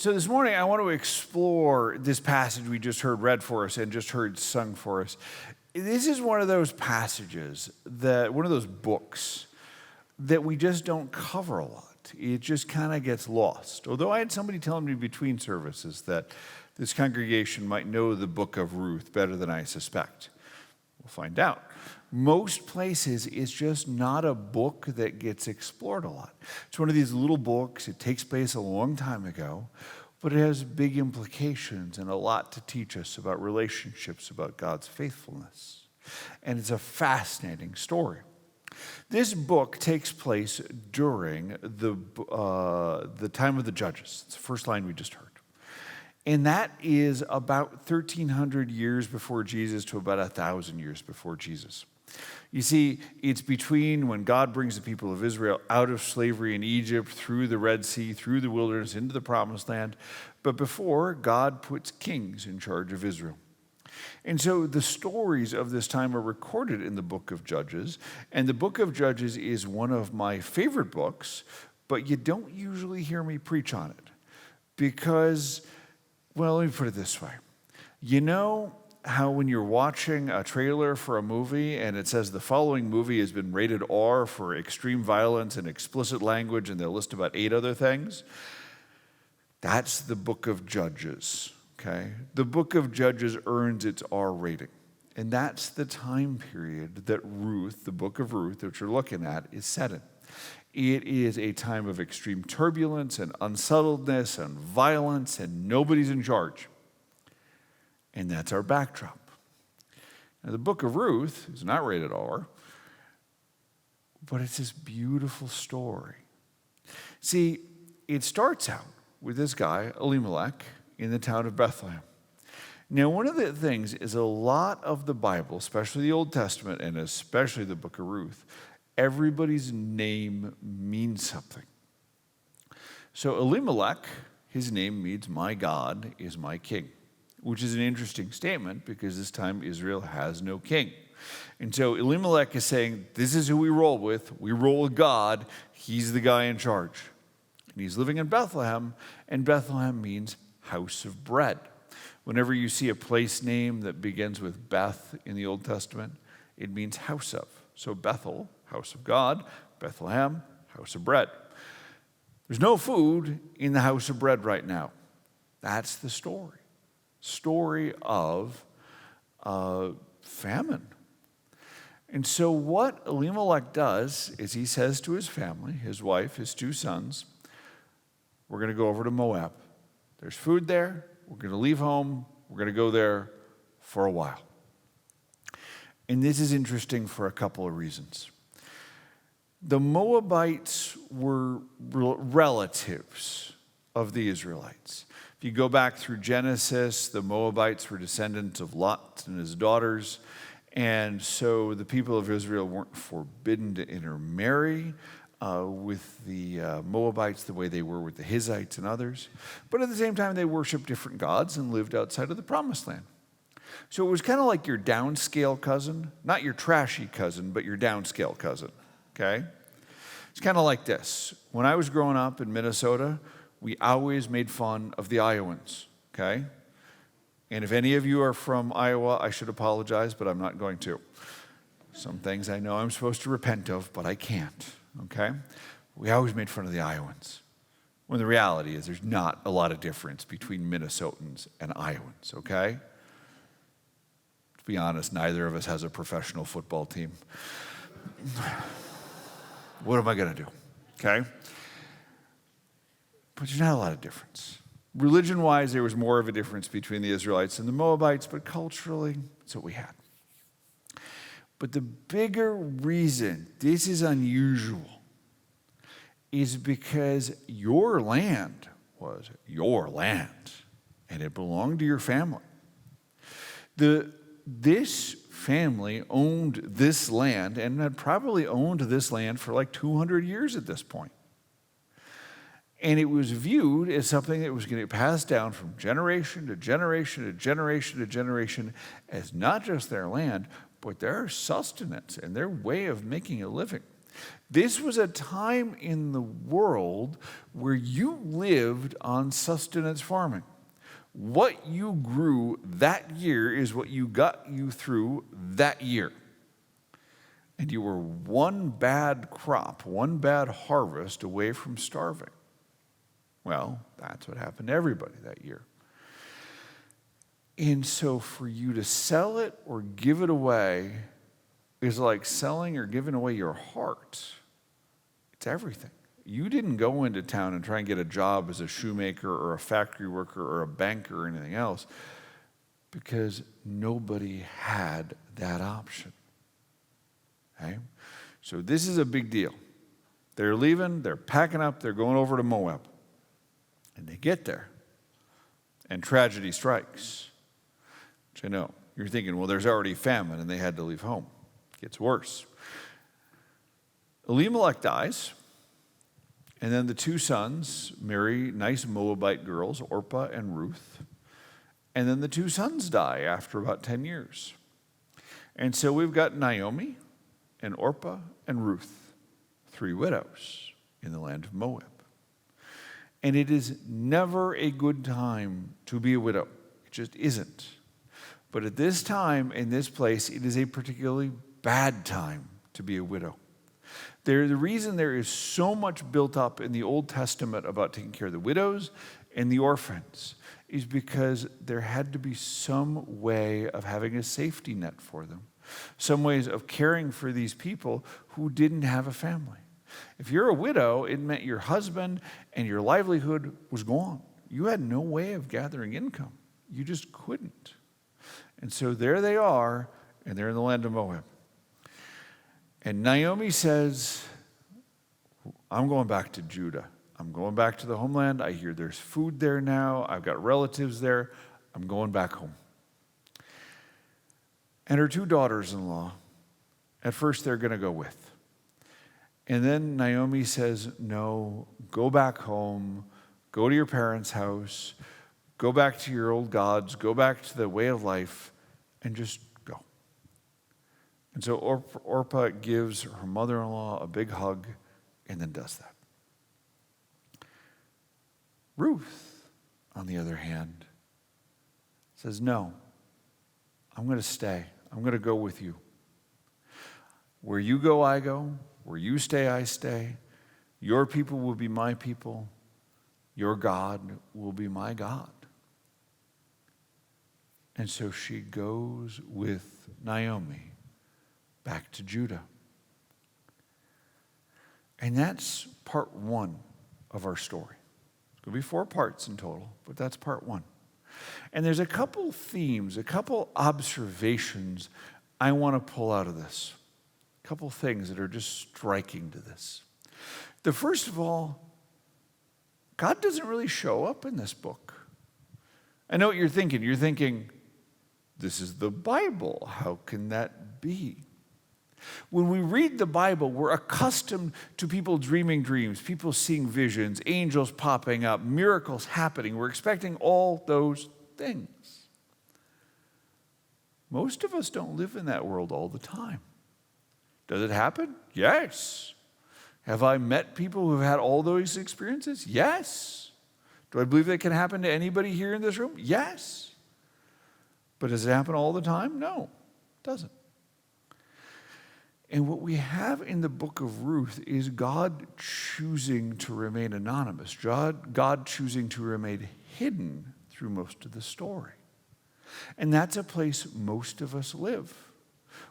So this morning, I want to explore this passage we just heard read for us and just heard sung for us. This is one of those passages, one of those books that we just don't cover a lot. It just kind of gets lost. Although I had somebody telling me between services that this congregation might know the book of Ruth better than I suspect. We'll find out. Most places, it's just not a book that gets explored a lot. It's one of these little books. It takes place a long time ago, but it has big implications and a lot to teach us about relationships, about God's faithfulness. And it's a fascinating story. This book takes place during the time of the Judges. It's the first line we just heard. And that is about 1,300 years before Jesus to about 1,000 years before Jesus. You see, it's between when God brings the people of Israel out of slavery in Egypt, through the Red Sea, through the wilderness, into the Promised Land, but before God puts kings in charge of Israel. And so the stories of this time are recorded in the book of Judges, and the book of Judges is one of my favorite books, but you don't usually hear me preach on it because, well, let me put it this way. You know how when you're watching a trailer for a movie and it says the following movie has been rated R for extreme violence and explicit language, and they'll list about 8 other things? That's the book of Judges, okay? The book of Judges earns its R rating. And that's the time period that Ruth, the book of Ruth, which we're looking at, is set in. It is a time of extreme turbulence and unsettledness and violence, and nobody's in charge. And that's our backdrop. Now, the book of Ruth is not rated R, but it's this beautiful story. See, it starts out with this guy, Elimelech, in the town of Bethlehem. Now, one of the things is a lot of the Bible, especially the Old Testament and especially the book of Ruth, everybody's name means something. So Elimelech, his name means my God is my king, which is an interesting statement because this time Israel has no king. And so Elimelech is saying, this is who we roll with. We roll with God. He's the guy in charge. And he's living in Bethlehem, and Bethlehem means house of bread. Whenever you see a place name that begins with Beth in the Old Testament, it means house of. So Bethel, house of God, Bethlehem, house of bread. There's no food in the house of bread right now. That's the story. Story of famine. And so what Elimelech does is he says to his family, his wife, his 2 sons, we're going to go over to Moab. There's food there. We're going to leave home. We're going to go there for a while. And this is interesting for a couple of reasons. The Moabites were relatives of the Israelites. If you go back through Genesis, the Moabites were descendants of Lot and his daughters. And so the people of Israel weren't forbidden to intermarry with the Moabites the way they were with the Hittites and others. But at the same time, they worshiped different gods and lived outside of the Promised Land. So it was kind of like your downscale cousin, not your trashy cousin, but your downscale cousin, okay? It's kind of like this. When I was growing up in Minnesota, we always made fun of the Iowans, okay? And if any of you are from Iowa, I should apologize, but I'm not going to. Some things I know I'm supposed to repent of, but I can't, okay? We always made fun of the Iowans, when the reality is there's not a lot of difference between Minnesotans and Iowans, okay? To be honest, neither of us has a professional football team. What am I going to do, okay? But there's not a lot of difference. Religion-wise, there was more of a difference between the Israelites and the Moabites, but culturally, that's what we had. But the bigger reason this is unusual is because your land was your land, and it belonged to your family. This family owned this land and had probably owned this land for like 200 years at this point. And it was viewed as something that was going to pass down from generation to generation to generation to generation as not just their land, but their sustenance and their way of making a living. This was a time in the world where you lived on sustenance farming. What you grew that year is what you got you through that year. And you were one bad crop, one bad harvest away from starving. Well, that's what happened to everybody that year. And so for you to sell it or give it away is like selling or giving away your heart. It's everything. You didn't go into town and try and get a job as a shoemaker or a factory worker or a banker or anything else because nobody had that option. Okay? So this is a big deal. They're leaving, they're packing up, they're going over to Moab. And they get there, and tragedy strikes. Which I know, you're thinking, well, there's already famine, and they had to leave home. It gets worse. Elimelech dies, and then the two sons marry nice Moabite girls, Orpah and Ruth. And then the two sons die after about 10 years. And so we've got Naomi and Orpah and Ruth, 3 widows in the land of Moab. And it is never a good time to be a widow. It just isn't. But at this time, in this place, it is a particularly bad time to be a widow. The reason there is so much built up in the Old Testament about taking care of the widows and the orphans is because there had to be some way of having a safety net for them, some ways of caring for these people who didn't have a family. If you're a widow, it meant your husband and your livelihood was gone. You had no way of gathering income. You just couldn't. And so there they are, and they're in the land of Moab. And Naomi says, I'm going back to Judah. I'm going back to the homeland. I hear there's food there now. I've got relatives there. I'm going back home. And her 2 daughters-in-law, at first they're going to go with. And then Naomi says, no, go back home, go to your parents' house, go back to your old gods, go back to the way of life, and just go. And so Orpah gives her mother-in-law a big hug and then does that. Ruth, on the other hand, says, no, I'm going to stay. I'm going to go with you. Where you go, I go. Where you stay, I stay. Your people will be my people. Your God will be my God. And so she goes with Naomi back to Judah. And that's part 1 of our story. It's going to be 4 parts in total, but that's part 1. And there's a couple themes, a couple observations I want to pull out of this. A couple things that are just striking to this. The first of all, God doesn't really show up in this book. I know what you're thinking. You're thinking, this is the Bible. How can that be? When we read the Bible, we're accustomed to people dreaming dreams, people seeing visions, angels popping up, miracles happening. We're expecting all those things. Most of us don't live in that world all the time. Does it happen? Yes. Have I met people who've had all those experiences? Yes. Do I believe that can happen to anybody here in this room? Yes. But does it happen all the time? No, it doesn't. And what we have in the book of Ruth is God choosing to remain anonymous, God choosing to remain hidden through most of the story. And that's a place most of us live.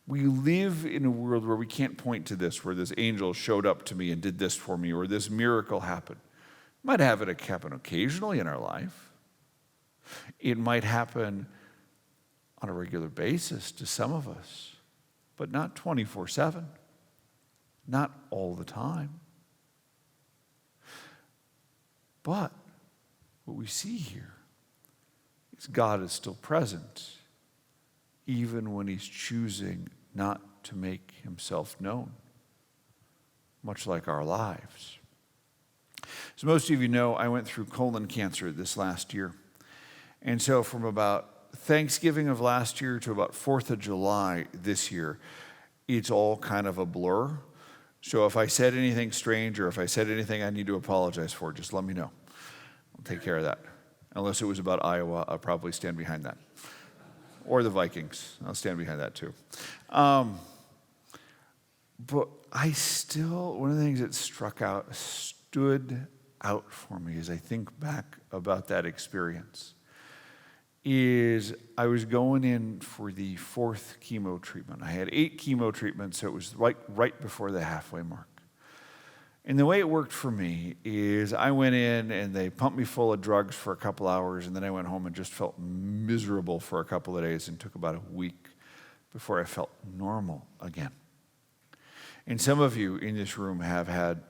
We live in a world where we can't point to this, where this angel showed up to me and did this for me, or this miracle happened. Might have it happen occasionally in our life. It might happen on a regular basis to some of us, but not 24/7, not all the time. But what we see here is God is still present, even when he's choosing not to make himself known, much like our lives. As most of you know, I went through colon cancer this last year. And so from about Thanksgiving of last year to about 4th of July this year, it's all kind of a blur. So if I said anything strange or if I said anything I need to apologize for, just let me know. I'll take care of that. Unless it was about Iowa, I'll probably stand behind that. Or the Vikings. I'll stand behind that too. But one of the things that stood out for me as I think back about that experience is I was going in for the 4th chemo treatment. I had 8 chemo treatments, so it was right before the halfway mark. And the way it worked for me is I went in and they pumped me full of drugs for a couple hours, and then I went home and just felt miserable for a couple of days and took about a week before I felt normal again. And some of you in this room have had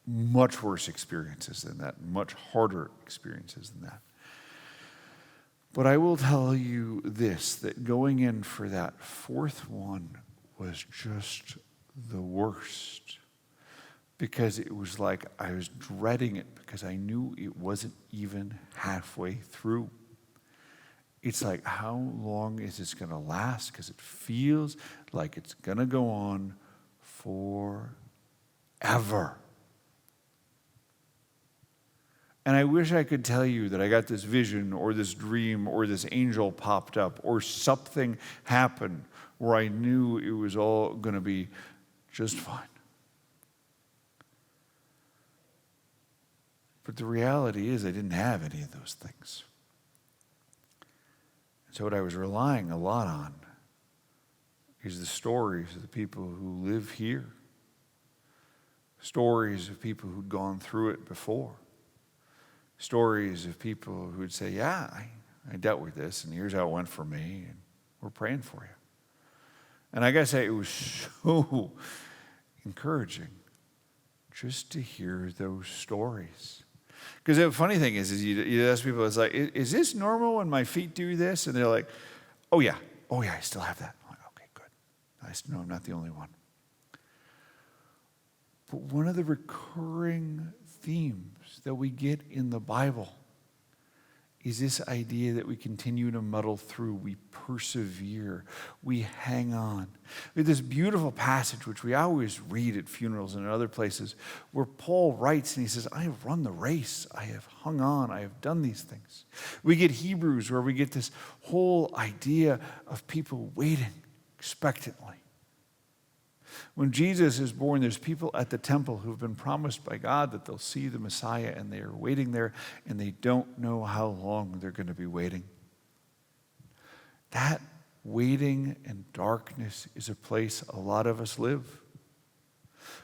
much worse experiences than that, much harder experiences than that. But I will tell you this, that going in for that 4th one was just the worst. Because it was like I was dreading it because I knew it wasn't even halfway through. It's like, how long is this going to last? Because it feels like it's going to go on forever. And I wish I could tell you that I got this vision or this dream or this angel popped up or something happened where I knew it was all going to be just fine. But the reality is I didn't have any of those things. So what I was relying a lot on is the stories of the people who live here. Stories of people who'd gone through it before. Stories of people who would say, yeah, I dealt with this, and here's how it went for me, and we're praying for you. And I gotta say, it was so encouraging just to hear those stories. Because the funny thing is you ask people, it's like, is this normal when my feet do this? And they're like, oh yeah, I still have that. I'm like, okay, good. I know I'm not the only one. But one of the recurring themes that we get in the Bible is this idea that we continue to muddle through, we persevere, we hang on. We have this beautiful passage, which we always read at funerals and in other places, where Paul writes and he says, I have run the race, I have hung on, I have done these things. We get Hebrews, where we get this whole idea of people waiting expectantly. When Jesus is born, there's people at the temple who've been promised by God that they'll see the Messiah, and they are waiting there, and they don't know how long they're going to be waiting. That waiting and darkness is a place a lot of us live.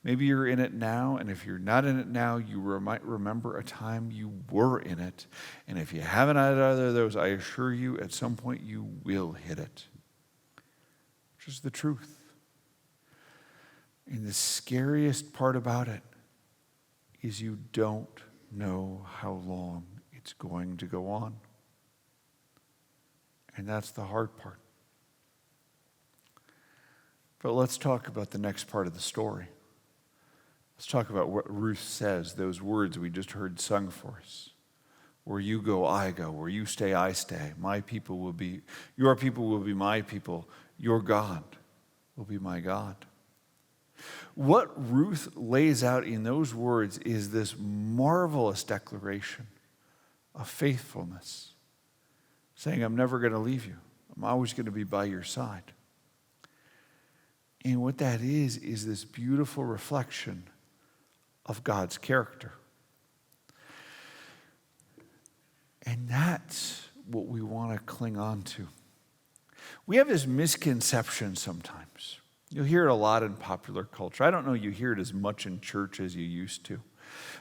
Maybe you're in it now, and if you're not in it now, you might remember a time you were in it. And if you haven't had either of those, I assure you, at some point you will hit it. Which is the truth. And the scariest part about it is you don't know how long it's going to go on. And that's the hard part. But let's talk about the next part of the story. Let's talk about what Ruth says, those words we just heard sung for us. Where you go, I go. Where you stay, I stay. Your people will be my people. Your God will be my God. What Ruth lays out in those words is this marvelous declaration of faithfulness, saying, I'm never going to leave you. I'm always going to be by your side. And what that is this beautiful reflection of God's character. And that's what we want to cling on to. We have this misconception sometimes. You'll hear it a lot in popular culture. I don't know you hear it as much in church as you used to.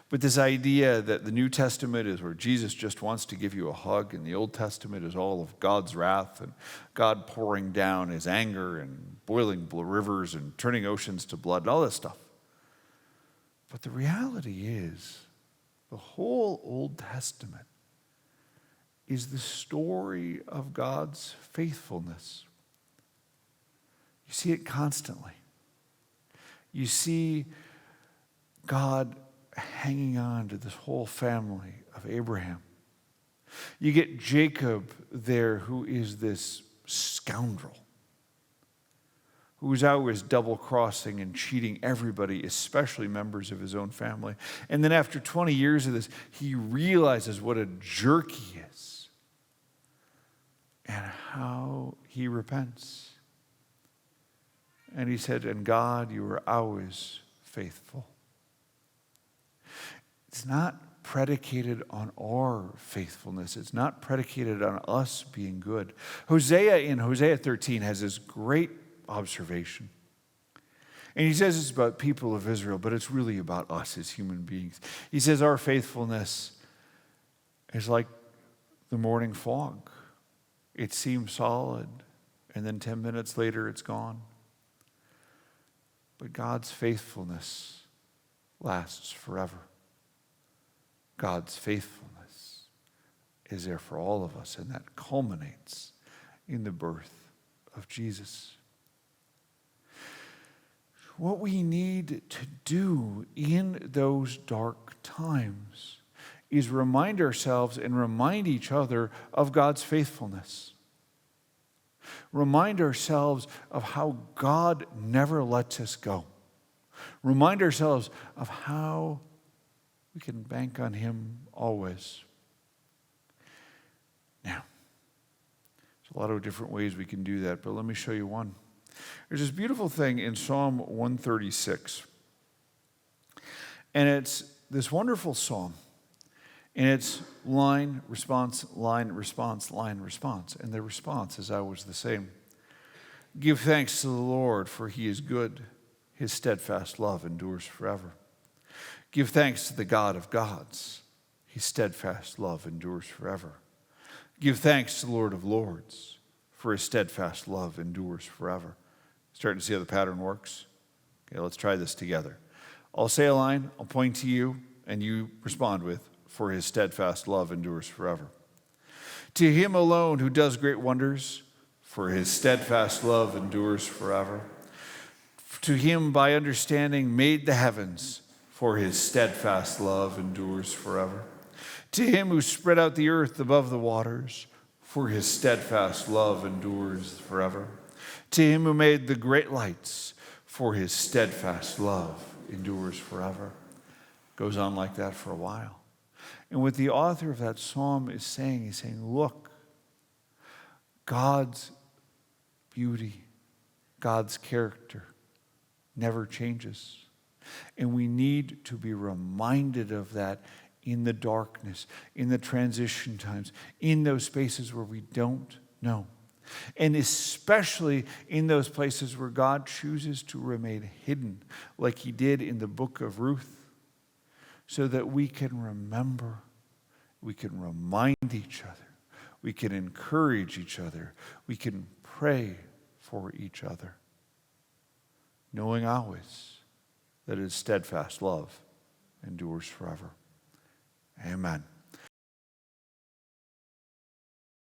But this idea that the New Testament is where Jesus just wants to give you a hug, and the Old Testament is all of God's wrath and God pouring down his anger and boiling rivers and turning oceans to blood and all this stuff. But the reality is, the whole Old Testament is the story of God's faithfulness. You see it constantly. You see God hanging on to this whole family of Abraham. You get Jacob there, who is this scoundrel who was always double-crossing and cheating everybody, especially members of his own family. And then after 20 years of this, he realizes what a jerk he is and how he repents. And he said, "And God, you are always faithful." It's not predicated on our faithfulness. It's not predicated on us being good. Hosea in Hosea 13 has this great observation. And he says it's about people of Israel, but it's really about us as human beings. He says our faithfulness is like the morning fog. It seems solid, and then 10 minutes later it's gone. But God's faithfulness lasts forever. God's faithfulness is there for all of us, and that culminates in the birth of Jesus. What we need to do in those dark times is remind ourselves and remind each other of God's faithfulness. Remind ourselves of how God never lets us go. Remind ourselves of how we can bank on Him always. Now, there's a lot of different ways we can do that, but let me show you one. There's this beautiful thing in Psalm 136. And it's this wonderful psalm. And it's line, response, line, response, line, response. And the response is always the same. Give thanks to the Lord, for He is good. His steadfast love endures forever. Give thanks to the God of gods. His steadfast love endures forever. Give thanks to the Lord of lords, for His steadfast love endures forever. Starting to see how the pattern works? Okay, let's try this together. I'll say a line, I'll point to you, and you respond with, for His steadfast love endures forever. To Him alone who does great wonders, for His steadfast love endures forever. To Him by understanding made the heavens, for His steadfast love endures forever. To Him who spread out the earth above the waters, for His steadfast love endures forever. To Him who made the great lights, for His steadfast love endures forever. Goes on like that for a while. And what the author of that psalm is saying, he's saying, look, God's beauty, God's character never changes. And we need to be reminded of that in the darkness, in the transition times, in those spaces where we don't know. And especially in those places where God chooses to remain hidden, like He did in the book of Ruth, so that we can remember, we can remind each other, we can encourage each other, we can pray for each other, knowing always that His steadfast love endures forever. Amen.